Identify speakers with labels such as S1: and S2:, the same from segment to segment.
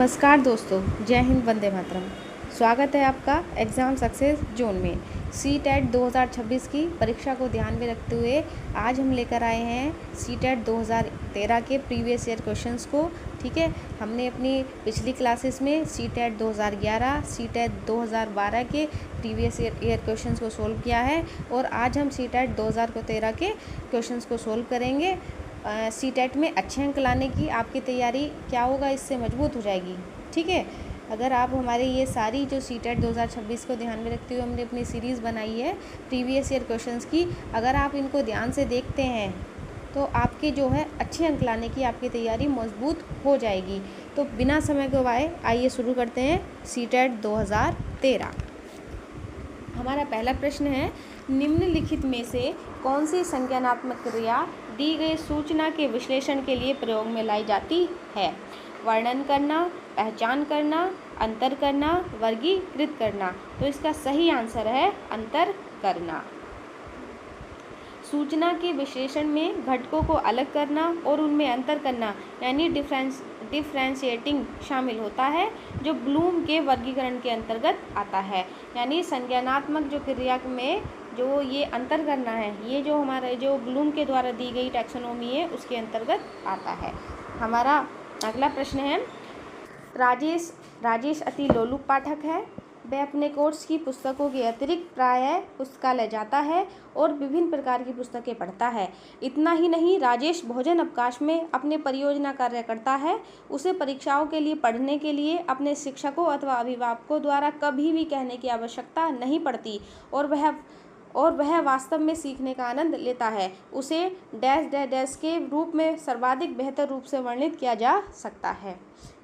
S1: नमस्कार दोस्तों, जय हिंद, वंदे मातरम। स्वागत है आपका एग्ज़ाम सक्सेस जोन में। सी-टेट 2026 की परीक्षा को ध्यान में रखते हुए आज हम लेकर आए हैं सी-टेट 2013 के प्रीवियस ईयर क्वेश्चंस को। ठीक है, हमने अपनी पिछली क्लासेस में सी-टेट 2011, सी-टेट 2012 के प्रीवियस ईयर क्वेश्चंस को सोल्व किया है और आज हम सी-टेट 2013 के क्वेश्चंस को सोल्व करेंगे। सी-टेट में अच्छे अंक लाने की आपकी तैयारी क्या होगा, इससे मजबूत हो जाएगी। ठीक है, अगर आप हमारे ये सारी जो सी-टेट 2026 को ध्यान में रखते हुए हमने अपनी सीरीज़ बनाई है प्रीवियस ईयर क्वेश्चंस की, अगर आप इनको ध्यान से देखते हैं तो आपके जो है अच्छे अंक लाने की आपकी तैयारी मजबूत हो जाएगी। तो बिना समय गवाए आइए शुरू करते हैं सी-टेट 2013। हमारा पहला प्रश्न है, निम्नलिखित में से कौन सी संज्ञानात्मक क्रिया दी गई सूचना के विश्लेषण के लिए प्रयोग में लाई जाती है? वर्णन करना, पहचान करना, अंतर करना, वर्गीकृत करना। तो इसका सही आंसर है अंतर करना। सूचना के विश्लेषण में घटकों को अलग करना और उनमें अंतर करना यानी डिफ्रेंशिएटिंग शामिल होता है, जो ब्लूम के वर्गीकरण के अंतर्गत आता है। यानी संज्ञानात्मक जो क्रिया में जो ये अंतर करना है, ये जो हमारे जो ब्लूम के द्वारा दी गई टैक्सोनॉमी है उसके अंतर्गत आता है। हमारा अगला प्रश्न है, राजेश अति लोलुप पाठक है। वह अपने कोर्स की पुस्तकों के अतिरिक्त प्रायः पुस्तकालय जाता है और विभिन्न प्रकार की पुस्तकें पढ़ता है। इतना ही नहीं, राजेश भोजन अवकाश में अपने परियोजना कार्य करता है। उसे परीक्षाओं के लिए पढ़ने के लिए अपने शिक्षकों अथवा अभिभावकों द्वारा कभी भी कहने की आवश्यकता नहीं पड़ती और वह वास्तव में सीखने का आनंद लेता है। उसे डैश डैश डैश के रूप में सर्वाधिक बेहतर रूप से वर्णित किया जा सकता है।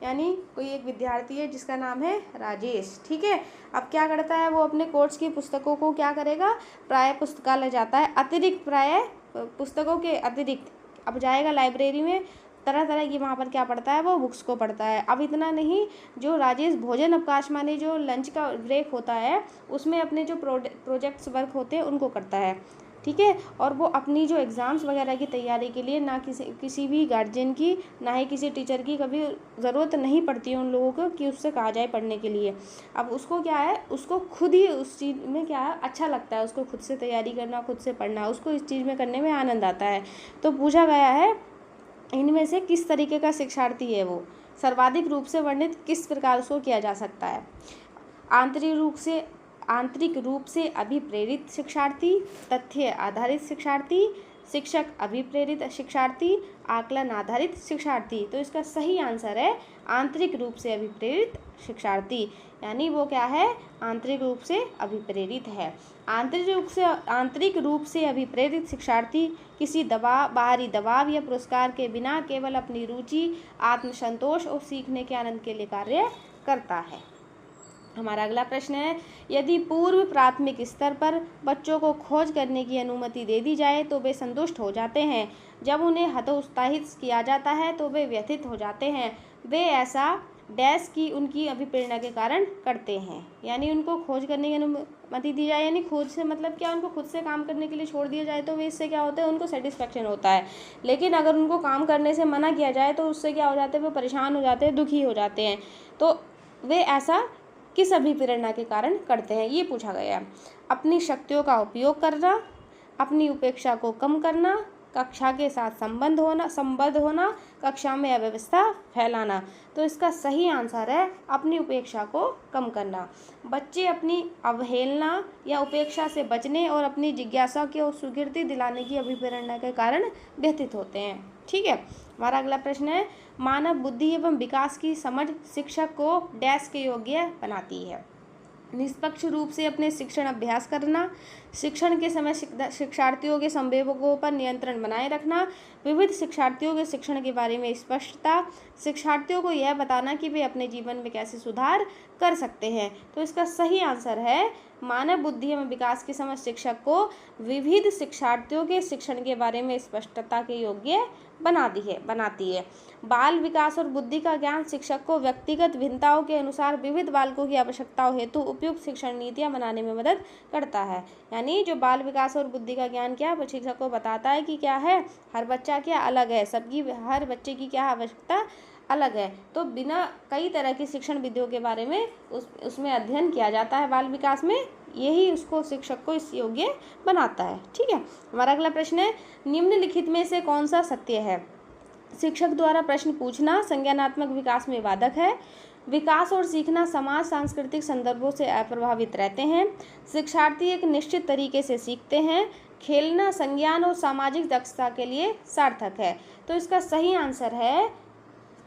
S1: यानी कोई एक विद्यार्थी है जिसका नाम है राजेश। ठीक है, अब क्या करता है, वो अपने कोर्स की पुस्तकों को क्या करेगा, प्रायः पुस्तकालय जाता है, अतिरिक्त प्रायः पुस्तकों के अतिरिक्त अब जाएगा लाइब्रेरी में, तरह तरह की वहाँ पर क्या पढ़ता है, वो बुक्स को पढ़ता है। अब इतना नहीं, जो राजेश भोजन अवकाश माने जो लंच का ब्रेक होता है उसमें अपने जो प्रोजेक्ट्स वर्क होते हैं उनको करता है। ठीक है, और वो अपनी जो एग्ज़ाम्स वगैरह की तैयारी के लिए ना किसी भी गार्जियन की, ना ही किसी टीचर की कभी ज़रूरत नहीं पड़ती है उन लोगों को कि उससे कहा जाए पढ़ने के लिए। अब उसको क्या है, उसको खुद ही उस चीज़ में क्या है अच्छा लगता है, उसको खुद से तैयारी करना, खुद से पढ़ना, उसको इस चीज़ में करने में आनंद आता है। तो पूछा गया है, इनमें से किस तरीके का शिक्षार्थी है वो, सर्वाधिक रूप से वर्णित किस प्रकार उसको किया जा सकता है? आंतरिक रूप से अभिप्रेरित शिक्षार्थी, तथ्य आधारित शिक्षार्थी, शिक्षक अभिप्रेरित शिक्षार्थी, आकलन आधारित शिक्षार्थी। तो इसका सही आंसर है आंतरिक रूप से अभिप्रेरित शिक्षार्थी। यानी वो क्या है, आंतरिक रूप से अभिप्रेरित है। आंतरिक रूप से अभिप्रेरित शिक्षार्थी किसी बाहरी दबाव या पुरस्कार के बिना केवल अपनी रुचि, आत्मसंतोष और सीखने के आनंद के लिए कार्य करता है। हमारा अगला प्रश्न है, यदि पूर्व प्राथमिक स्तर पर बच्चों को खोज करने की अनुमति दे दी जाए तो वे संतुष्ट हो जाते हैं। जब उन्हें हतोत्साहित किया जाता है तो वे व्यथित हो जाते हैं। वे ऐसा डैश की उनकी अभिप्रेरणा के कारण करते हैं। यानी उनको खोज करने की अनुमति दी जाए, यानी खोज से मतलब क्या, उनको खुद से काम करने के लिए छोड़ दिया जाए तो वे इससे क्या होता है, उनको सेटिस्फेक्शन होता है। लेकिन अगर उनको काम करने से मना किया जाए तो उससे क्या हो जाते हैं, वो परेशान हो जाते हैं, दुखी हो जाते हैं। तो वे ऐसा किस अभिप्रेरणा के कारण करते हैं, ये पूछा गया। अपनी शक्तियों का उपयोग करना, अपनी उपेक्षा को कम करना, कक्षा के साथ संबद्ध होना, कक्षा में अव्यवस्था फैलाना। तो इसका सही आंसर है अपनी उपेक्षा को कम करना। बच्चे अपनी अवहेलना या उपेक्षा से बचने और अपनी जिज्ञासा को स्वीकृति दिलाने की अभिप्रेरणा के कारण व्यथित होते हैं। ठीक है, हमारा अगला प्रश्न है, मानव बुद्धि एवं विकास की समझ शिक्षक को डैश के योग्य बनाती है। निष्पक्ष रूप से अपने शिक्षण अभ्यास करना, शिक्षण के समय शिक्षार्थियों के संवेगों पर नियंत्रण बनाए रखना, विविध शिक्षार्थियों के शिक्षण के बारे में स्पष्टता, शिक्षार्थियों को यह बताना कि वे अपने जीवन में कैसे सुधार कर सकते हैं। तो इसका सही आंसर है मानव बुद्धि एवं विकास के समय शिक्षक को विविध शिक्षार्थियों के शिक्षण के बारे में स्पष्टता के योग्य बनाती है। बाल विकास और बुद्धि का ज्ञान शिक्षक को व्यक्तिगत भिन्नताओं के अनुसार विविध बालकों की आवश्यकताओं हेतु उपयुक्त शिक्षण नीतियाँ बनाने में मदद करता है। यानी जो बाल विकास और बुद्धि का ज्ञान क्या है, शिक्षक को बताता है कि क्या है, हर बच्चा क्या अलग है, हर बच्चे की क्या आवश्यकता अलग है। तो बिना कई तरह की शिक्षण विधियों के बारे में उसमें अध्ययन किया जाता है बाल विकास में, यही उसको शिक्षक को इस योग्य बनाता है। ठीक है, हमारा अगला प्रश्न है, निम्नलिखित में से कौन सा सत्य है? शिक्षक द्वारा प्रश्न पूछना संज्ञानात्मक विकास में बाधक है। विकास और सीखना समाज सांस्कृतिक संदर्भों से अप्रभावित रहते हैं। शिक्षार्थी एक निश्चित तरीके से सीखते हैं। खेलना संज्ञान और सामाजिक दक्षता के लिए सार्थक है। तो इसका सही आंसर है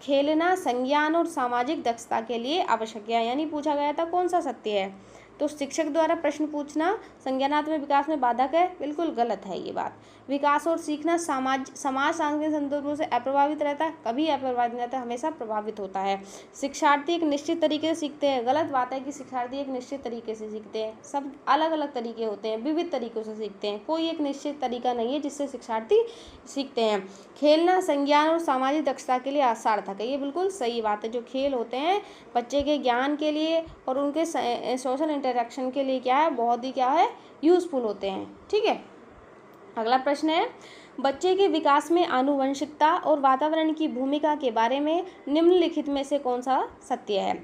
S1: खेलना संज्ञान और सामाजिक दक्षता के लिए आवश्यक है। यानी पूछा गया था कौन सा सत्य है, तो शिक्षक द्वारा प्रश्न पूछना संज्ञानात्मक विकास में बाधक है, बिल्कुल गलत है ये बात। विकास और सीखना समाज सांस्कृतिक संदर्भों से अप्रभावित रहता है, कभी अप्रभावित नहीं रहता, हमेशा प्रभावित होता है। शिक्षार्थी एक निश्चित तरीके से सीखते हैं, गलत बात है कि शिक्षार्थी एक निश्चित तरीके से सीखते हैं। सब अलग अलग तरीके होते हैं, विविध तरीकों से सीखते हैं, कोई एक निश्चित तरीका नहीं है जिससे शिक्षार्थी सीखते हैं। खेलना संज्ञान और सामाजिक दक्षता के लिए सार्थक है, ये बिल्कुल सही बात है। जो खेल होते हैं बच्चे के ज्ञान के लिए और उनके सोशल इंटरेक्शन के लिए क्या है, बहुत ही क्या है, यूजफुल होते हैं। ठीक है, अगला प्रश्न है, बच्चे के विकास में आनुवंशिकता और वातावरण की भूमिका के बारे में निम्नलिखित में से कौन सा सत्य है?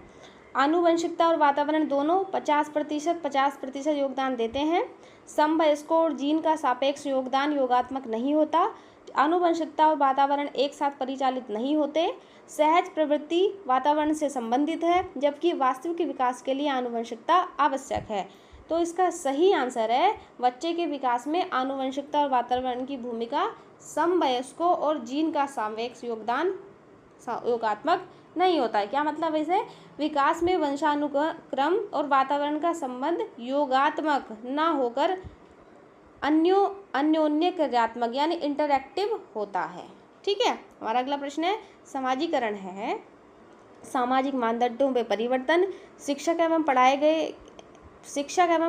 S1: आनुवंशिकता और वातावरण दोनों 50% योगदान देते हैं। समवयस्कों और जीन का सापेक्ष योगदान योगात्मक नहीं होता। आनुवंशिकता और वातावरण एक साथ परिचालित नहीं होते। सहज प्रवृत्ति वातावरण से संबंधित है, जबकि वास्तविक विकास के लिए आनुवंशिकता आवश्यक है। तो इसका सही आंसर है बच्चे के विकास में आनुवंशिकता और वातावरण की भूमिका समवयस्कों और जीन का सापेक्ष योगदान योगात्मक नहीं होता है। क्या मतलब इसे, विकास में वंशानुक्रम और वातावरण का संबंध योगात्मक ना होकर अन्योन्य क्रियात्मक यानी इंटरैक्टिव होता है। ठीक है, हमारा अगला प्रश्न है, समाजीकरण है सामाजिक मानदंडों में परिवर्तन, शिक्षक एवं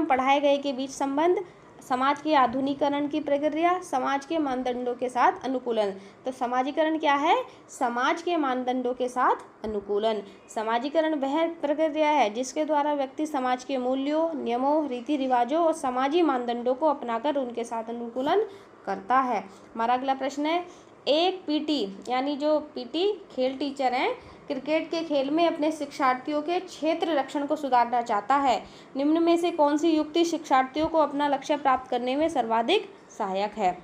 S1: पढ़ाए गए के बीच संबंध, समाज के आधुनिकीकरण की प्रक्रिया, समाज के मानदंडों के साथ अनुकूलन। तो समाजीकरण क्या है, समाज के मानदंडों के साथ अनुकूलन। समाजीकरण वह प्रक्रिया है जिसके द्वारा व्यक्ति समाज के मूल्यों, नियमों, रीति रिवाजों और समाजी मानदंडों को अपनाकर उनके साथ अनुकूलन करता है। हमारा अगला प्रश्न है, एक पीटी यानी जो पीटी खेल टीचर हैं क्रिकेट के खेल में अपने शिक्षार्थियों के क्षेत्र रक्षण को सुधारना चाहता है। निम्न में से कौन सी युक्ति शिक्षार्थियों को अपना लक्ष्य प्राप्त करने में सर्वाधिक सहायक है?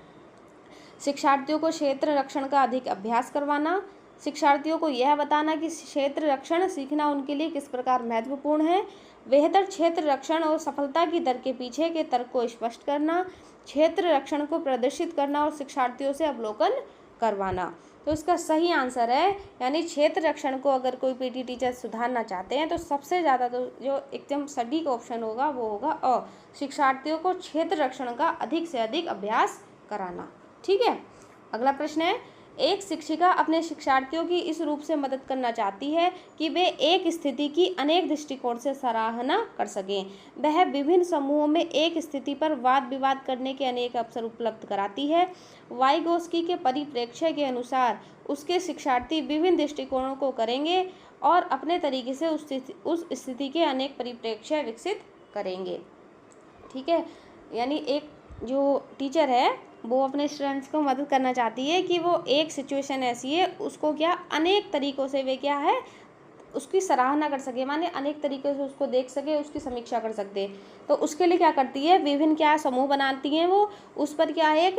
S1: शिक्षार्थियों को क्षेत्र रक्षण का अधिक अभ्यास करवाना, शिक्षार्थियों को यह बताना कि क्षेत्र रक्षण सीखना उनके लिए किस प्रकार महत्वपूर्ण है, बेहतर क्षेत्र रक्षण और सफलता की दर के पीछे के तर्क को स्पष्ट करना, क्षेत्र रक्षण को प्रदर्शित करना और शिक्षार्थियों से अवलोकन करवाना। तो इसका सही आंसर है यानी क्षेत्र रक्षण को अगर कोई पीटी टीचर सुधारना चाहते हैं तो सबसे ज़्यादा तो जो एकदम सटीक ऑप्शन होगा वो होगा अ, शिक्षार्थियों को क्षेत्र रक्षण का अधिक से अधिक अभ्यास कराना। ठीक है, अगला प्रश्न है, एक शिक्षिका अपने शिक्षार्थियों की इस रूप से मदद करना चाहती है कि वे एक स्थिति की अनेक दृष्टिकोण से सराहना कर सकें। वह विभिन्न समूहों में एक स्थिति पर वाद विवाद करने के अनेक अवसर उपलब्ध कराती है। वाइगोस्की के परिप्रेक्ष्य के अनुसार उसके शिक्षार्थी विभिन्न दृष्टिकोणों को करेंगे और अपने तरीके से उस स्थिति के अनेक परिप्रेक्ष्य विकसित करेंगे। ठीक है, यानी एक जो टीचर है वो अपने स्टूडेंट्स को मदद करना चाहती है कि वो एक सिचुएशन ऐसी है उसको क्या अनेक तरीक़ों से वे क्या है उसकी सराहना कर सके, माने अनेक तरीक़े से उसको देख सके, उसकी समीक्षा कर सकते। तो उसके लिए क्या करती है, विभिन्न क्या समूह बनाती हैं वो, उस पर क्या है एक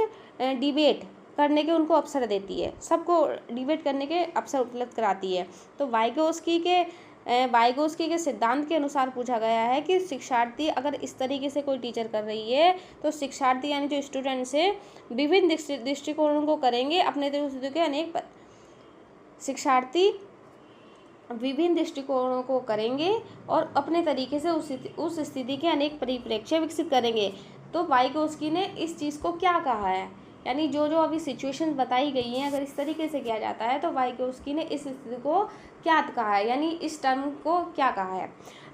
S1: डिबेट करने के उनको अवसर देती है, सबको डिबेट करने के अवसर उपलब्ध कराती है। तो वाइगोस्की के सिद्धांत के अनुसार पूछा गया है कि शिक्षार्थी अगर इस तरीके से कोई टीचर कर रही है तो शिक्षार्थी यानी जो स्टूडेंट्स है विभिन्न दृष्टिकोणों को करेंगे, अपने दृष्टि के अनेक शिक्षार्थी विभिन्न दृष्टिकोणों को करेंगे और अपने तरीके से उस स्थिति के अनेक परिप्रेक्ष्य विकसित करेंगे। तो वाइगोस्की ने इस चीज़ को क्या कहा है, यानी जो जो अभी सिचुएशन बताई गई हैं अगर इस तरीके से किया जाता है तो वाइगोस्की ने इस स्थिति को क्या कहा है, यानी इस टर्म को क्या कहा है,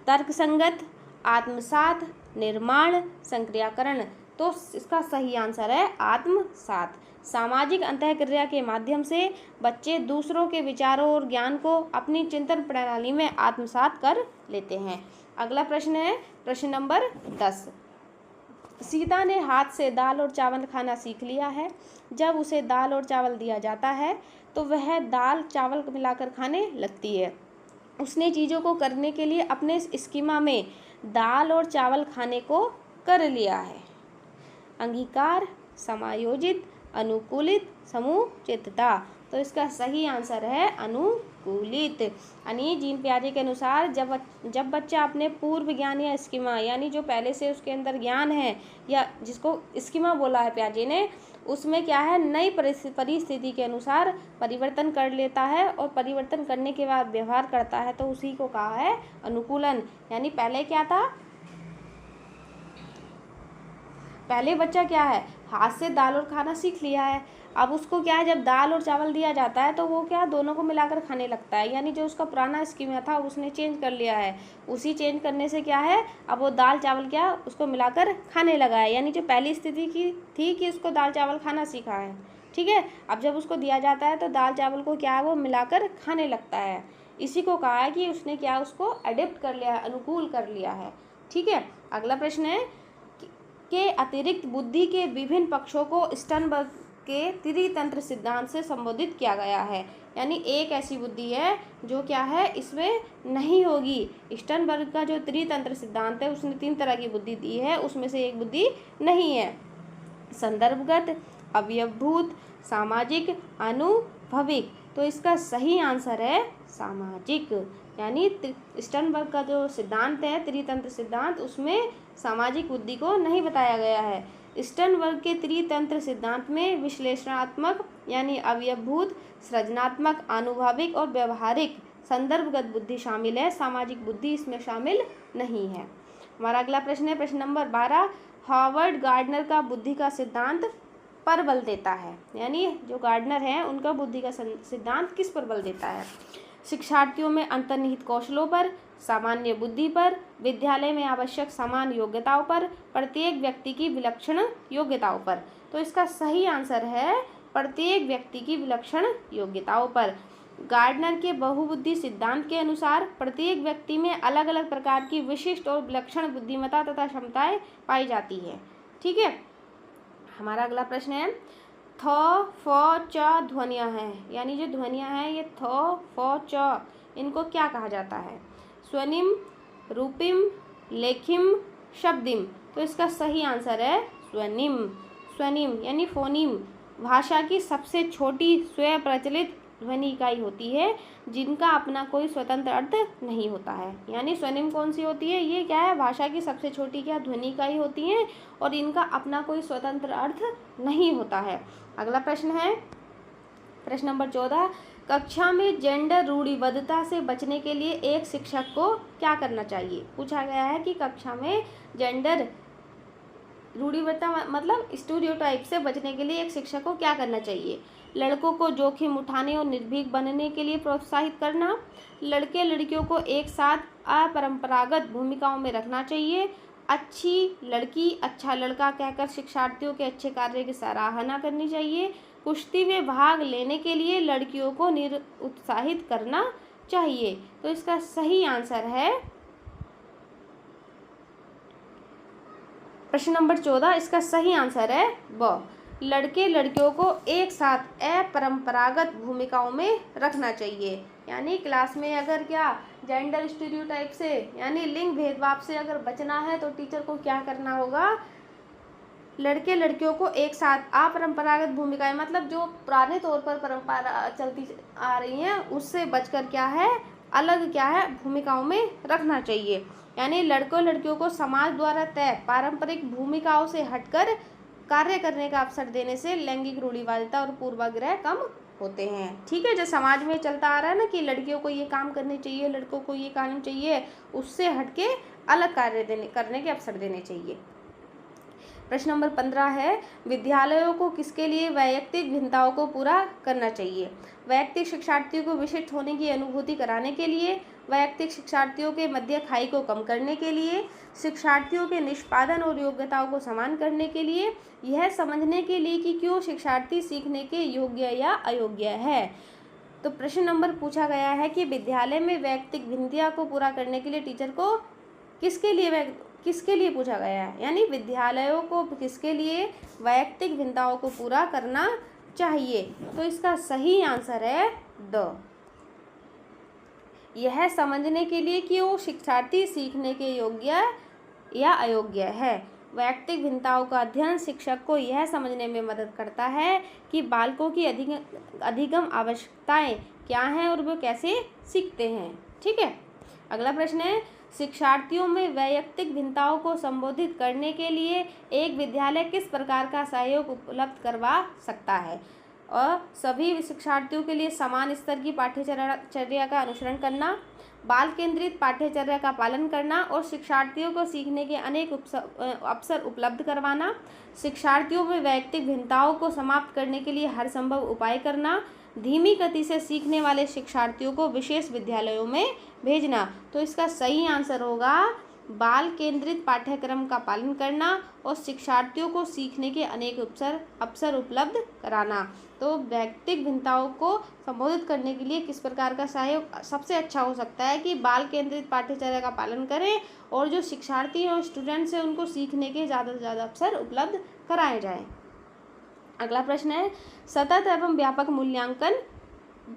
S1: तर्कसंगत, आत्मसात, निर्माण, संक्रियाकरण। तो इसका सही आंसर है आत्मसात। सामाजिक अंतःक्रिया के माध्यम से बच्चे दूसरों के विचारों और ज्ञान को अपनी चिंतन प्रणाली में आत्मसात कर लेते हैं। अगला प्रश्न है प्रश्न नंबर 10। सीता ने हाथ से दाल और चावल खाना सीख लिया है। जब उसे दाल और चावल दिया जाता है तो वह दाल चावल मिलाकर खाने लगती है। उसने चीज़ों को करने के लिए अपने स्कीमा में दाल और चावल खाने को कर लिया है। अंगीकार, समायोजित, अनुकूलित, समुचितता। तो इसका सही आंसर है अनुकूलित। यानी जीन पियाजे के अनुसार जब बच्चा अपने पूर्व ज्ञान या स्कीमा, यानी जो पहले से उसके अंदर ज्ञान है या जिसको स्कीमा बोला है पियाजे ने, उसमें क्या है, नई परिस्थिति के अनुसार परिवर्तन कर लेता है और परिवर्तन करने के बाद व्यवहार करता है, तो उसी को कहा है अनुकूलन। यानी पहले क्या था, पहले बच्चा क्या है, हाथ से दाल और खाना सीख लिया है। अब उसको क्या है, जब दाल और चावल दिया जाता है तो वो क्या दोनों को मिलाकर खाने लगता है। यानी जो उसका पुराना स्कीमा था उसने चेंज कर लिया है। उसी चेंज करने से क्या है, अब वो दाल चावल क्या उसको मिलाकर खाने लगा है। यानी जो पहली स्थिति की थी कि उसको दाल चावल खाना सीखा है, ठीक है, अब जब उसको दिया जाता है तो दाल चावल को क्या है वो मिलाकर खाने लगता है। इसी को कहा है कि उसने क्या उसको अडेप्ट कर लिया है, अनुकूल कर लिया है। ठीक है, अगला प्रश्न है के अतिरिक्त बुद्धि के विभिन्न पक्षों को स्टर्नबर्ग के त्रितंत्र सिद्धांत से संबोधित किया गया है। यानी एक ऐसी बुद्धि है जो क्या है इसमें नहीं होगी। स्टर्नबर्ग का जो त्रितंत्र सिद्धांत है उसने 3 तरह की बुद्धि दी है, उसमें से एक बुद्धि नहीं है। संदर्भगत, अवयवभूत, सामाजिक, अनुभविक। तो इसका सही आंसर है सामाजिक। यानी स्टर्नबर्ग का जो सिद्धांत है त्रितंत्र सिद्धांत, उसमें सामाजिक बुद्धि को नहीं बताया गया है। स्टर्नबर्ग के त्रितंत्र सिद्धांत में विश्लेषणात्मक यानी अवयवभूत, सृजनात्मक, आनुभविक और व्यवहारिक संदर्भगत बुद्धि शामिल है, सामाजिक बुद्धि इसमें शामिल नहीं है। हमारा अगला प्रश्न है प्रश्न नंबर 12। हॉवर्ड गार्डनर का बुद्धि का सिद्धांत पर बल देता है। यानी जो गार्डनर हैं उनका बुद्धि का सिद्धांत किस पर बल देता है? शिक्षार्थियों में अंतर्निहित कौशलों पर, सामान्य बुद्धि पर, विद्यालय में आवश्यक समान योग्यताओं पर, प्रत्येक व्यक्ति की विलक्षण योग्यताओं पर। तो इसका सही आंसर है प्रत्येक व्यक्ति की विलक्षण योग्यताओं पर। गार्डनर के बहुबुद्धि सिद्धांत के अनुसार प्रत्येक व्यक्ति में अलग अलग प्रकार की विशिष्ट और विलक्षण बुद्धिमत्ता तथा क्षमताएं पाई जाती है। ठीक है, हमारा अगला प्रश्न है थ, फ, च ध्वनियाँ हैं। यानी जो ध्वनियाँ हैं ये थ, फ, च, इनको क्या कहा जाता है? स्वनिम, रूपिम, लेखिम, शब्दिम। तो इसका सही आंसर है स्वनिम। स्वनिम यानी फोनिम भाषा की सबसे छोटी स्वयं प्रचलित ध्वनि इकाई होती है जिनका अपना कोई स्वतंत्र अर्थ नहीं होता है। यानी स्वनिम कौन सी होती है? ये क्या है, भाषा की सबसे छोटी क्या ध्वनि इकाई होती है और इनका अपना कोई स्वतंत्र अर्थ नहीं होता है। अगला प्रश्न है प्रश्न नंबर 14। कक्षा में जेंडर रूढ़िबद्धता से बचने के लिए एक शिक्षक को क्या करना चाहिए? पूछा गया है कि कक्षा में जेंडर रूढ़िबद्धता मतलब स्टीरियोटाइप से बचने के लिए एक शिक्षक को क्या करना चाहिए? लड़कों को जोखिम उठाने और निर्भीक बनने के लिए प्रोत्साहित करना, लड़के लड़कियों को एक साथ अपरंपरागत भूमिकाओं में रखना चाहिए, अच्छी लड़की अच्छा लड़का कहकर शिक्षार्थियों के अच्छे कार्य की सराहना करनी चाहिए, कुश्ती में भाग लेने के लिए लड़कियों को निरुत्साहित करना चाहिए। तो इसका सही आंसर है प्रश्न नंबर 14। इसका सही आंसर है ब, लड़के लड़कियों को एक साथ अपरंपरागत भूमिकाओं में रखना चाहिए। यानी क्लास में अगर क्या जेंडर स्टीरियोटाइप से यानी लिंग भेदभाव से अगर बचना है तो टीचर को क्या करना होगा? लड़के लड़कियों को एक साथ अपरंपरागत भूमिकाएं मतलब जो पुराने तौर पर परंपरा चलती आ रही हैं उससे बचकर क्या है अलग क्या है भूमिकाओं में रखना चाहिए। यानी लड़कों लड़कियों को समाज द्वारा तय पारंपरिक भूमिकाओं से हटकर कार्य करने का अवसर देने से लैंगिक रूढ़िवादिता और पूर्वाग्रह कम होते हैं। ठीक है, जो समाज में चलता आ रहा है ना कि लड़कियों को ये काम करने चाहिए, लड़कों को ये काम चाहिए, उससे हटके अलग कार्य करने के अवसर देने चाहिए। प्रश्न नंबर 15 है विद्यालयों को किसके लिए वैयक्तिक भिन्नताओं को पूरा करना चाहिए? वैयक्तिक शिक्षार्थियों को विशिष्ट होने की अनुभूति कराने के लिए, वैयक्तिक शिक्षार्थियों के मध्य खाई को कम करने के लिए, शिक्षार्थियों के निष्पादन और योग्यताओं को समान करने के लिए, यह समझने के लिए कि क्यों शिक्षार्थी सीखने के योग्य या अयोग्य है। तो प्रश्न नंबर पूछा गया है कि विद्यालय में वैयक्तिक भिन्नता को पूरा करने के लिए टीचर को किसके लिए पूछा गया है? यानी विद्यालयों को किसके लिए वैयक्तिक भिन्नताओं को पूरा करना चाहिए। तो इसका सही आंसर है द। यह समझने के लिए कि वो शिक्षार्थी सीखने के योग्य या अयोग्य है। वैयक्तिक भिन्नताओं का अध्ययन शिक्षक को यह समझने में मदद करता है कि बालकों की अधिगम आवश्यकताएं क्या हैं और वो कैसे सीखते हैं। ठीक है, अगला प्रश्न है, शिक्षार्थियों में वैयक्तिक भिन्नताओं को संबोधित करने के लिए एक विद्यालय किस प्रकार का सहयोग उपलब्ध करवा सकता है। और सभी शिक्षार्थियों के लिए समान स्तर की पाठ्यचर्या का अनुसरण करना, बाल केंद्रित पाठ्यचर्या का पालन करना और शिक्षार्थियों को सीखने के अनेक अवसर उपलब्ध करवाना, शिक्षार्थियों में वैयक्तिक भिन्नताओं को समाप्त करने के लिए हर संभव उपाय करना, धीमी गति से सीखने वाले शिक्षार्थियों को विशेष विद्यालयों में भेजना। तो इसका सही आंसर होगा बाल केंद्रित पाठ्यक्रम का पालन करना और शिक्षार्थियों को सीखने के अनेक अवसर उपलब्ध कराना। तो वैयक्तिक भिन्नताओं को संबोधित करने के लिए किस प्रकार का सहयोग सबसे अच्छा हो सकता है कि बाल केंद्रित पाठ्यचर्या का पालन करें और जो शिक्षार्थी और स्टूडेंट्स हैं उनको सीखने के ज़्यादा से ज़्यादा अवसर उपलब्ध कराए जाएं। अगला प्रश्न है, सतत एवं व्यापक मूल्यांकन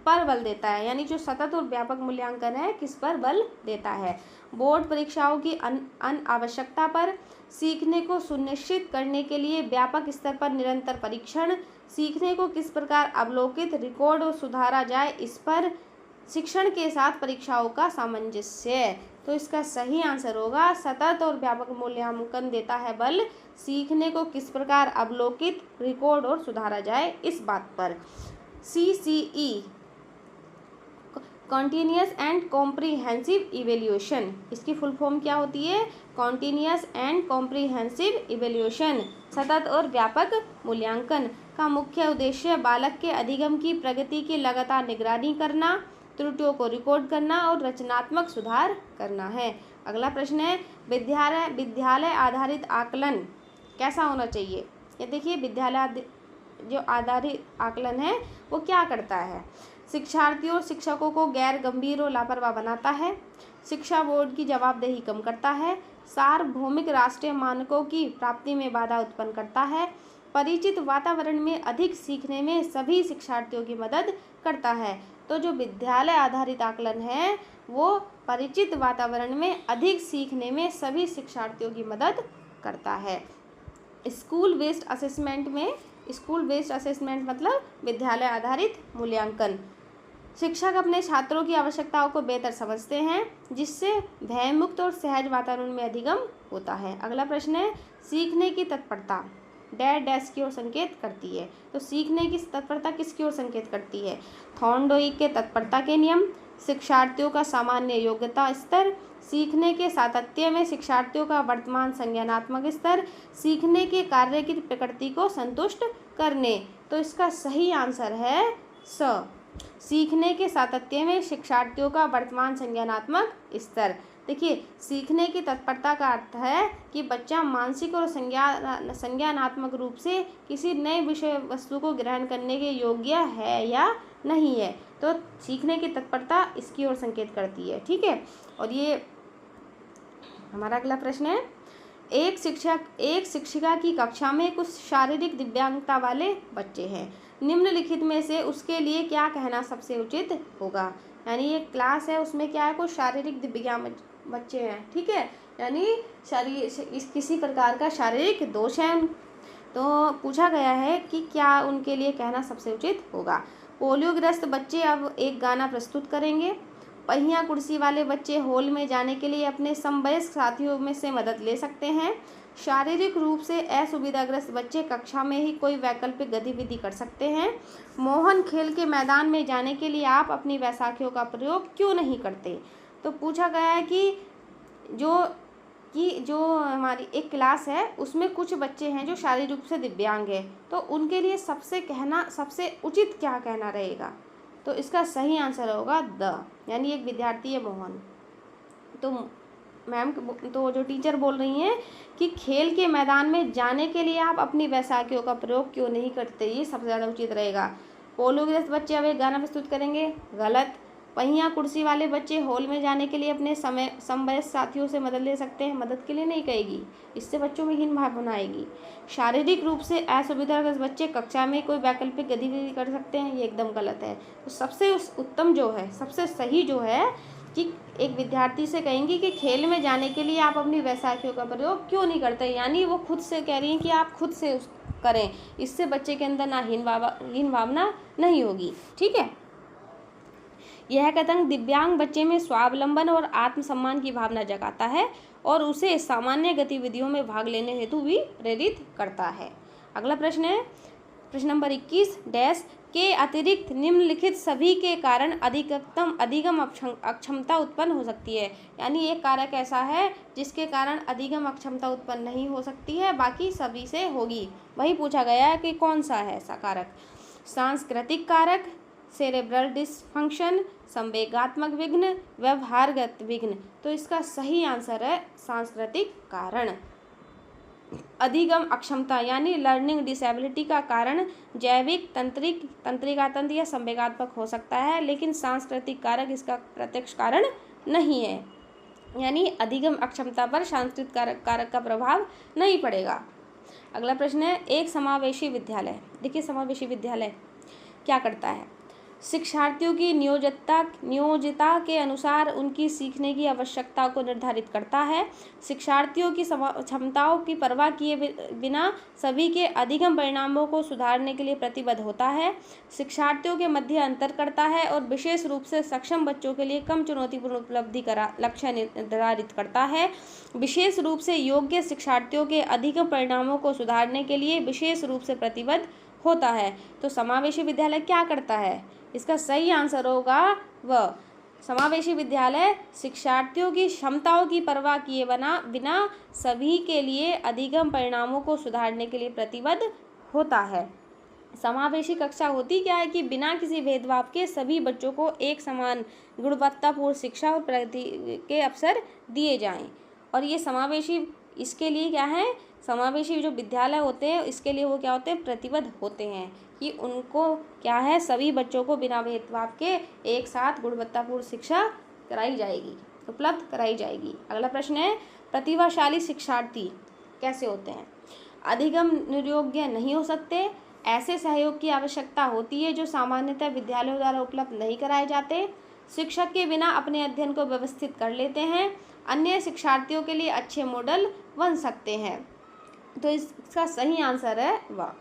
S1: पर बल देता है, यानी जो सतत और व्यापक मूल्यांकन है किस पर बल देता है। बोर्ड परीक्षाओं की आवश्यकता पर, सीखने को सुनिश्चित करने के लिए व्यापक स्तर पर निरंतर परीक्षण, सीखने को किस प्रकार अवलोकित, रिकॉर्ड और सुधारा जाए इस पर, शिक्षण के साथ परीक्षाओं का सामंजस्य। तो इसका सही आंसर होगा सतत और व्यापक मूल्यांकन देता है बल, सीखने को किस प्रकार अवलोकित, रिकॉर्ड और सुधारा जाए इस बात पर। CCE continuous and comprehensive evaluation, इसकी फुल फॉर्म क्या होती है? कॉन्टीन्यूअस एंड कॉम्प्रिहेंसिव इवेल्यूशन, सतत और व्यापक मूल्यांकन का मुख्य उद्देश्य बालक के अधिगम की प्रगति की लगातार निगरानी करना, त्रुटियों को रिकॉर्ड करना और रचनात्मक सुधार करना है। अगला प्रश्न है, विद्यालय आधारित आकलन कैसा होना चाहिए। ये देखिए, विद्यालय जो आधारित आकलन है वो क्या करता है? शिक्षार्थियों और शिक्षकों को गैर गंभीर और लापरवाह बनाता है, शिक्षा बोर्ड की जवाबदेही कम करता है, सार्वभौमिक राष्ट्रीय मानकों की प्राप्ति में बाधा उत्पन्न करता है, परिचित वातावरण में अधिक सीखने में सभी शिक्षार्थियों की मदद करता है। तो जो विद्यालय आधारित आकलन है वो परिचित वातावरण में अधिक सीखने में सभी शिक्षार्थियों की मदद करता है। स्कूल बेस्ड असेसमेंट मतलब विद्यालय आधारित मूल्यांकन, शिक्षक अपने छात्रों की आवश्यकताओं को बेहतर समझते हैं जिससे भयमुक्त और सहज वातावरण में अधिगम होता है। अगला प्रश्न है, सीखने की तत्परता डैश की ओर संकेत करती है। तो सीखने की तत्परता किसकी ओर संकेत करती है? थॉर्नडाइक के तत्परता के नियम, शिक्षार्थियों का सामान्य योग्यता स्तर, सीखने के सातत्य में शिक्षार्थियों का वर्तमान संज्ञानात्मक स्तर, सीखने के कार्य की प्रकृति को संतुष्ट करने। तो इसका सही आंसर है स, सीखने के सातत्य में शिक्षार्थियों का वर्तमान संज्ञानात्मक स्तर। देखिए, सीखने की तत्परता का अर्थ है कि बच्चा मानसिक और संज्ञानात्मक रूप से किसी नए विषय वस्तु को ग्रहण करने के योग्य है या नहीं है। तो सीखने की तत्परता इसकी ओर संकेत करती है। ठीक है, और ये हमारा अगला प्रश्न है, एक शिक्षिका की कक्षा में कुछ शारीरिक दिव्यांगता वाले बच्चे हैं, निम्नलिखित में से उसके लिए क्या कहना सबसे उचित होगा। यानी ये क्लास है, उसमें क्या है, कुछ शारीरिक दिव्यांग बच्चे हैं। ठीक है, यानी किसी प्रकार का शारीरिक दोष है। तो पूछा गया है कि क्या उनके लिए कहना सबसे उचित होगा। पोलियोग्रस्त बच्चे अब एक गाना प्रस्तुत करेंगे, पहिया कुर्सी वाले बच्चे हॉल में जाने के लिए अपने समवयस्क साथियों में से मदद ले सकते हैं, शारीरिक रूप से असुविधाग्रस्त बच्चे कक्षा में ही कोई वैकल्पिक गतिविधि कर सकते हैं, मोहन खेल के मैदान में जाने के लिए आप अपनी वैसाखियों का प्रयोग क्यों नहीं करते। तो पूछा गया है कि जो हमारी एक क्लास है उसमें कुछ बच्चे हैं जो शारीरिक रूप से दिव्यांग है, तो उनके लिए सबसे उचित क्या कहना रहेगा। तो इसका सही आंसर होगा द, यानी एक विद्यार्थी है मोहन। तो मैम तो जो टीचर बोल रही हैं कि खेल के मैदान में जाने के लिए आप अपनी वैसाखियों का प्रयोग क्यों नहीं करते, ये सबसे ज़्यादा उचित रहेगा। पोलियोग्रस्त बच्चे अब एक गाना प्रस्तुत करेंगे, गलत।
S2: पहिया कुर्सी वाले बच्चे हॉल में जाने के लिए अपने समवयस्क साथियों से मदद ले सकते हैं, मदद के लिए नहीं कहेगी, इससे बच्चों में हीन भावना आएगी। शारीरिक रूप से असुविधाग्रस्त बच्चे कक्षा में कोई वैकल्पिक गतिविधि कर सकते हैं, ये एकदम गलत है। तो सबसे उत्तम जो है, सबसे सही जो है कि एक विद्यार्थी से कहेंगी कि खेल में जाने के लिए आप अपनी वैसाखियों का प्रयोग क्यों नहीं करते, यानी वो खुद से कह रही हैं कि आप खुद से करें, इससे बच्चे के अंदर ना हीन भावना नहीं होगी। ठीक है। यह कथन दिव्यांग बच्चे में स्वावलंबन और आत्मसम्मान की भावना जगाता है और उसे सामान्य गतिविधियों में भाग लेने हेतु भी प्रेरित करता है। अगला प्रश्न है प्रश्न नंबर 21 डैश के अतिरिक्त निम्नलिखित सभी के कारण अधिगम अक्षमता उत्पन्न हो सकती है, यानी एक कारक ऐसा है जिसके कारण अधिगम अक्षमता उत्पन्न नहीं हो सकती है, बाकी सभी से होगी। वही पूछा गया है कि कौन सा है ऐसा कारक। सांस्कृतिक कारक, सेरेब्रल डिसफंक्शन, संवेगात्मक विघ्न, व्यवहारगत विघ्न। तो इसका सही आंसर है सांस्कृतिक कारण। अधिगम अक्षमता यानी लर्निंग डिसेबिलिटी का कारण जैविक, तंत्रिका तंत्र या संवेगात्मक हो सकता है, लेकिन सांस्कृतिक कारक इसका प्रत्यक्ष कारण नहीं है, यानी अधिगम अक्षमता पर सांस्कृतिक कारक का प्रभाव नहीं पड़ेगा। अगला प्रश्न है एक समावेशी विद्यालय। देखिए समावेशी विद्यालय क्या करता है, शिक्षार्थियों की नियोजिता के अनुसार उनकी सीखने की आवश्यकता को निर्धारित करता है, शिक्षार्थियों की क्षमताओं की परवाह किए बिना सभी के अधिगम परिणामों को सुधारने के लिए प्रतिबद्ध होता है, शिक्षार्थियों के मध्य अंतर करता है और विशेष रूप से सक्षम बच्चों के लिए कम चुनौतीपूर्ण उपलब्धि का लक्ष्य निर्धारित करता है, विशेष रूप से योग्य शिक्षार्थियों के अधिगम परिणामों को सुधारने के लिए विशेष रूप से प्रतिबद्ध होता है। तो समावेशी विद्यालय क्या करता है, इसका सही आंसर होगा वह समावेशी विद्यालय शिक्षार्थियों की क्षमताओं की परवाह किए बिना सभी के लिए अधिगम परिणामों को सुधारने के लिए प्रतिबद्ध होता है। समावेशी कक्षा होती क्या है कि बिना किसी भेदभाव के सभी बच्चों को एक समान गुणवत्तापूर्ण शिक्षा और प्रगति के अवसर दिए जाएं, और ये समावेशी इसके लिए क्या है, समावेशी जो विद्यालय होते हैं इसके लिए वो क्या होते हैं, प्रतिबद्ध होते हैं कि उनको क्या है, सभी बच्चों को बिना भेदभाव के एक साथ गुणवत्तापूर्ण शिक्षा कराई जाएगी, उपलब्ध कराई जाएगी। अगला प्रश्न है प्रतिभाशाली शिक्षार्थी कैसे होते हैं, अधिगम निर्योग्य नहीं हो सकते, ऐसे सहयोग की आवश्यकता होती है जो सामान्यतः विद्यालयों द्वारा उपलब्ध नहीं कराए जाते, शिक्षक के बिना अपने अध्ययन को व्यवस्थित कर लेते हैं, अन्य शिक्षार्थियों के लिए अच्छे मॉडल बन सकते हैं। तो इसका सही आंसर है वह,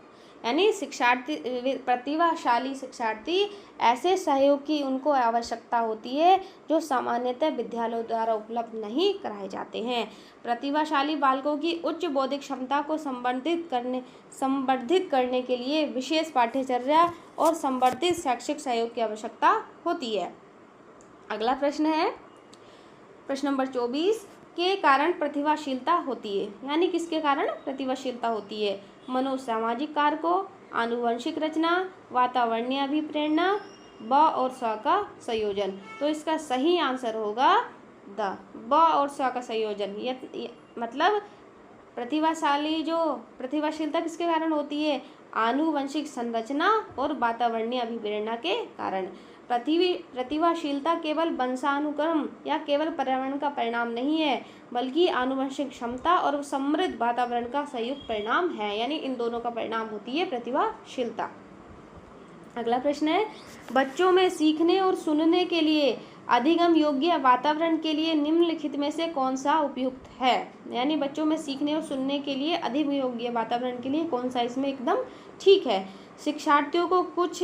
S2: यानी प्रतिभाशाली शिक्षार्थी ऐसे सहयोग की उनको आवश्यकता होती है जो सामान्यतः विद्यालयों द्वारा उपलब्ध नहीं कराए जाते हैं। प्रतिभाशाली बालकों की उच्च बौद्धिक क्षमता को संवर्धित करने के लिए विशेष पाठ्यचर्या और संवर्धित शैक्षिक सहयोग की आवश्यकता होती है। अगला प्रश्न है प्रश्न नंबर 24 के कारण प्रतिभाशीलता होती है, यानी किसके कारण प्रतिभाशीलता होती है, मनोसामाजिक कारकों, आनुवंशिक रचना, वातावरणीय अभिप्रेरणा, ब और स का संयोजन। तो इसका सही आंसर होगा ब और स का संयोजन। ये मतलब प्रतिभाशीलता किसके कारण होती है, आनुवंशिक संरचना और वातावरणीय अभिप्रेरणा के कारण। प्रतिभाशीलता केवल वंशानुक्रम या केवल पर्यावरण का परिणाम नहीं है, बल्कि आनुवंशिक क्षमता और समृद्ध वातावरण का संयुक्त परिणाम है, यानी इन दोनों का परिणाम होती है प्रतिभाशीलता। अगला प्रश्न है बच्चों में सीखने और सुनने के लिए अधिगम योग्य वातावरण के लिए निम्नलिखित में से कौन सा उपयुक्त है, यानी बच्चों में सीखने और सुनने के लिए अधिगम योग्य वातावरण के लिए कौन सा इसमें एकदम ठीक है। शिक्षार्थियों को कुछ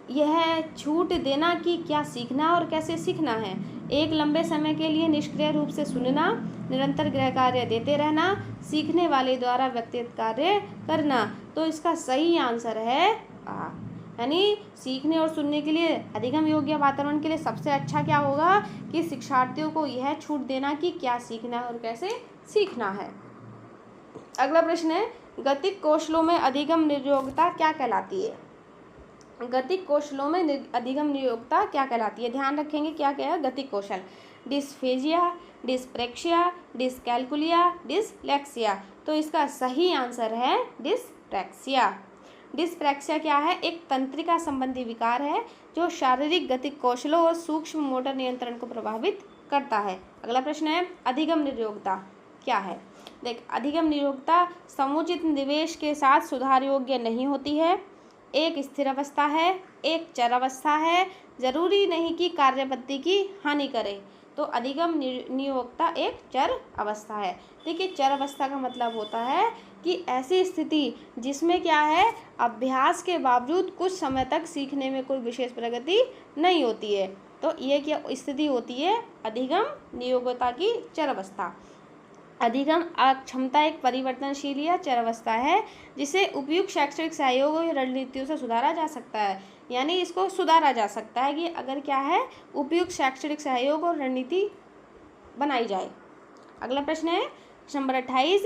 S2: यह छूट देना कि क्या सीखना और कैसे सीखना है, एक लंबे समय के लिए निष्क्रिय रूप से सुनना, निरंतर गृह कार्य देते रहना, सीखने वाले द्वारा व्यक्तिगत कार्य करना। तो इसका सही आंसर है आ, यानी सीखने और सुनने के लिए अधिगम योग्य वातावरण के लिए सबसे अच्छा क्या होगा कि शिक्षार्थियों को यह छूट देना कि क्या सीखना है और कैसे सीखना है। अगला प्रश्न है गतिक कौशलों में अधिगम निर्योग्यता क्या कहलाती है, गतिक कौशलों में अधिगम निर्योग्यता क्या कहलाती है, ध्यान रखेंगे क्या क्या है गतिक कौशल, डिस्फेजिया, डिस्प्रेक्सिया, डिसकैल्कुलिया, डिसलेक्सिया। तो इसका सही आंसर है डिस्प्रेक्सिया। डिस्प्रैक्सिया क्या है? एक तंत्रिका संबंधी विकार है जो शारीरिक गति कौशलों और सूक्ष्म मोटर नियंत्रण को प्रभावित करता है। अगला प्रश्न है, अधिगम निरोगता क्या है? देख, अधिगम निरोगता समुचित निवेश के साथ सुधार योग्य नहीं होती है, एक स्थिर अवस्था है, एक चर अवस्था है, जरूरी नहीं कि कार्यपद्धति की हानि करे। तो अधिगम नियोक्ता एक चर अवस्था है। देखिए, चर अवस्था का मतलब होता है कि ऐसी स्थिति जिसमें क्या है, अभ्यास के बावजूद कुछ समय तक सीखने में कोई विशेष प्रगति नहीं होती है। तो ये क्या स्थिति होती है? अधिगम नियोक्ता की चर अवस्था। अधिगम अक्षमता एक परिवर्तनशील या चर अवस्था है जिसे उपयुक्त शैक्षणिक सहयोग और रणनीतियों से सुधारा जा सकता है। यानी इसको सुधारा जा सकता है कि अगर क्या है, उपयुक्त शैक्षणिक सहयोग और रणनीति बनाई जाए। अगला प्रश्न है नंबर 28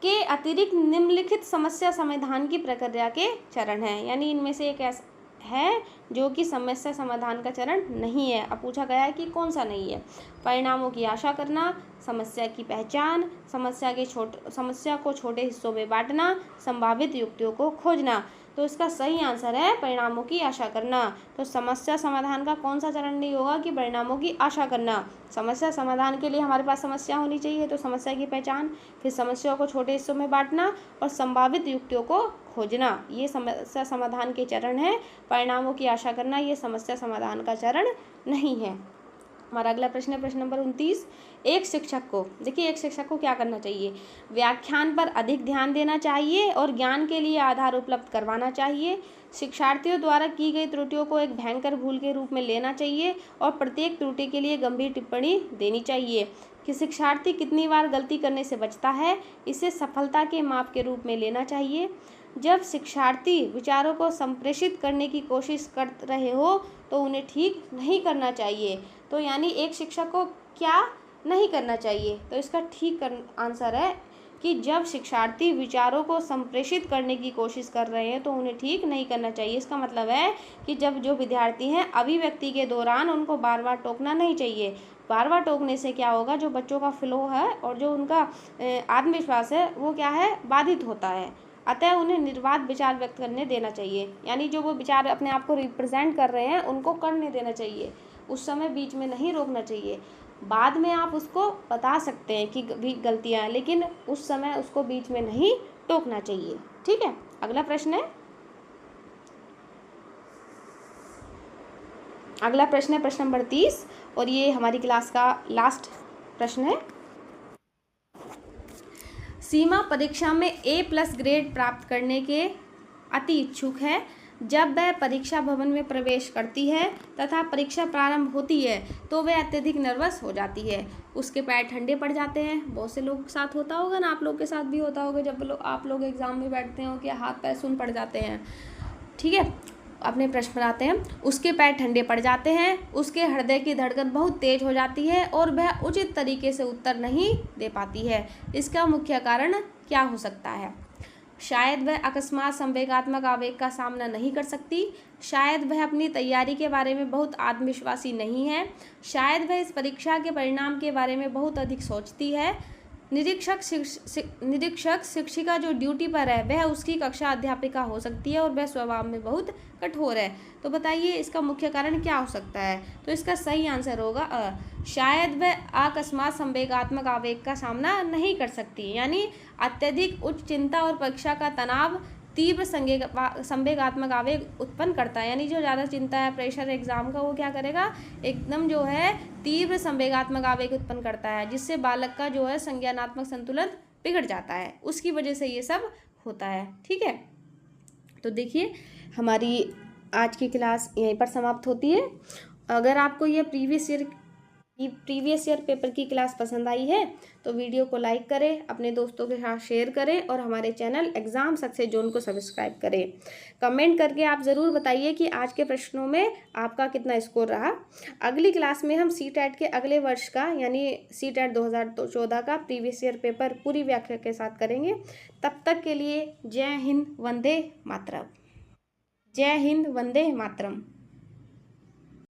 S2: के अतिरिक्त निम्नलिखित समस्या समाधान की प्रक्रिया के चरण हैं। यानी इनमें से एक ऐसा है जो कि समस्या समाधान का चरण नहीं है। अब पूछा गया है कि कौन सा नहीं है। परिणामों की आशा करना, समस्या की पहचान, समस्या को छोटे हिस्सों में बांटना, संभावित युक्तियों को खोजना। तो इसका सही आंसर है परिणामों की आशा करना। तो समस्या समाधान का कौन सा चरण नहीं होगा? कि परिणामों की आशा करना। समस्या समाधान के लिए हमारे पास समस्या होनी चाहिए, तो समस्या की पहचान, फिर समस्या को छोटे हिस्सों में बांटना और संभावित युक्तियों को खोजना, ये समस्या समाधान के चरण है। परिणामों की आशा करना ये समस्या समाधान का चरण नहीं है। हमारा अगला प्रश्न है प्रश्न नंबर 29। एक शिक्षक को, देखिए, एक शिक्षक को क्या करना चाहिए? व्याख्यान पर अधिक ध्यान देना चाहिए और ज्ञान के लिए आधार उपलब्ध करवाना चाहिए। शिक्षार्थियों द्वारा की गई त्रुटियों को एक भयंकर भूल के रूप में लेना चाहिए और प्रत्येक त्रुटि के लिए गंभीर टिप्पणी देनी चाहिए। कि शिक्षार्थी कितनी बार गलती करने से बचता है, इसे सफलता के माप के रूप में लेना चाहिए। जब शिक्षार्थी विचारों को संप्रेषित करने की कोशिश कर रहे हो तो उन्हें ठीक नहीं करना चाहिए। तो यानी एक शिक्षक को क्या नहीं करना चाहिए? तो इसका ठीक आंसर है कि जब शिक्षार्थी विचारों को संप्रेषित करने की कोशिश कर रहे हैं तो उन्हें ठीक नहीं करना चाहिए। इसका मतलब है कि जब जो विद्यार्थी हैं अभिव्यक्ति के दौरान उनको बार बार टोकना नहीं चाहिए। बार बार टोकने से क्या होगा, जो बच्चों का फ्लो है और जो उनका आत्मविश्वास है वो क्या है, बाधित होता है। अतः उन्हें निर्बाध विचार व्यक्त करने देना चाहिए। यानी जो वो विचार अपने आप को रिप्रेजेंट कर रहे हैं उनको करने देना चाहिए, उस समय बीच में नहीं रोकना चाहिए। बाद में आप उसको बता सकते हैं कि भी गलतियाँ हैं, लेकिन उस समय उसको बीच में नहीं टोकना चाहिए। ठीक है, अगला प्रश्न है प्रश्न नंबर 30 और ये हमारी क्लास का लास्ट प्रश्न है। सीमा परीक्षा में A+ ग्रेड प्राप्त करने के अति इच्छुक है। जब वह परीक्षा भवन में प्रवेश करती है तथा परीक्षा प्रारंभ होती है तो वह अत्यधिक नर्वस हो जाती है, उसके पैर ठंडे पड़ जाते हैं। बहुत से लोगों के साथ होता होगा ना, आप लोग के साथ भी होता होगा, जब आप लोग एग्ज़ाम में बैठते हो कि हाथ पैर सुन पड़ जाते हैं। ठीक है, अपने प्रश्न पर आते हैं। उसके पैर ठंडे पड़ जाते हैं, उसके हृदय की धड़कन बहुत तेज हो जाती है और वह उचित तरीके से उत्तर नहीं दे पाती है। इसका मुख्य कारण क्या हो सकता है? शायद वह अकस्मात संवेगात्मक आवेग का सामना नहीं कर सकती, शायद वह अपनी तैयारी के बारे में बहुत आत्मविश्वासी नहीं है, शायद वह इस परीक्षा के परिणाम के बारे में बहुत अधिक सोचती है। निरीक्षक शिक्षिका जो ड्यूटी पर है वह उसकी कक्षा अध्यापिका हो सकती है और वह स्वभाव में बहुत कठोर है। तो बताइए इसका मुख्य कारण क्या हो सकता है? तो इसका सही आंसर होगा शायद वह अकस्मात संवेगात्मक आवेग का सामना नहीं कर सकती। यानी अत्यधिक उच्च चिंता और परीक्षा का तनाव तीव्र संवेगात्मक आवेग उत्पन्न करता है। यानी जो ज़्यादा चिंता है, प्रेशर एग्जाम का, वो क्या करेगा, एकदम जो है तीव्र संवेगात्मक आवेग उत्पन्न करता है, जिससे बालक का जो है संज्ञानात्मक संतुलन बिगड़ जाता है। उसकी वजह से ये सब होता है। ठीक है, तो देखिए हमारी आज की क्लास यहीं पर समाप्त होती है। अगर आपको ये प्रीवियस ईयर पेपर की क्लास पसंद आई है तो वीडियो को लाइक करें, अपने दोस्तों के साथ शेयर करें और हमारे चैनल एग्जाम सक्सेस जोन को सब्सक्राइब करें। कमेंट करके आप ज़रूर बताइए कि आज के प्रश्नों में आपका कितना स्कोर रहा। अगली क्लास में हम CTET के अगले वर्ष का यानी CTET 2014 का प्रीवियस ईयर पेपर पूरी व्याख्या के साथ करेंगे। तब तक के लिए जय हिंद, वंदे मातरम। जय हिंद, वंदे मातरम।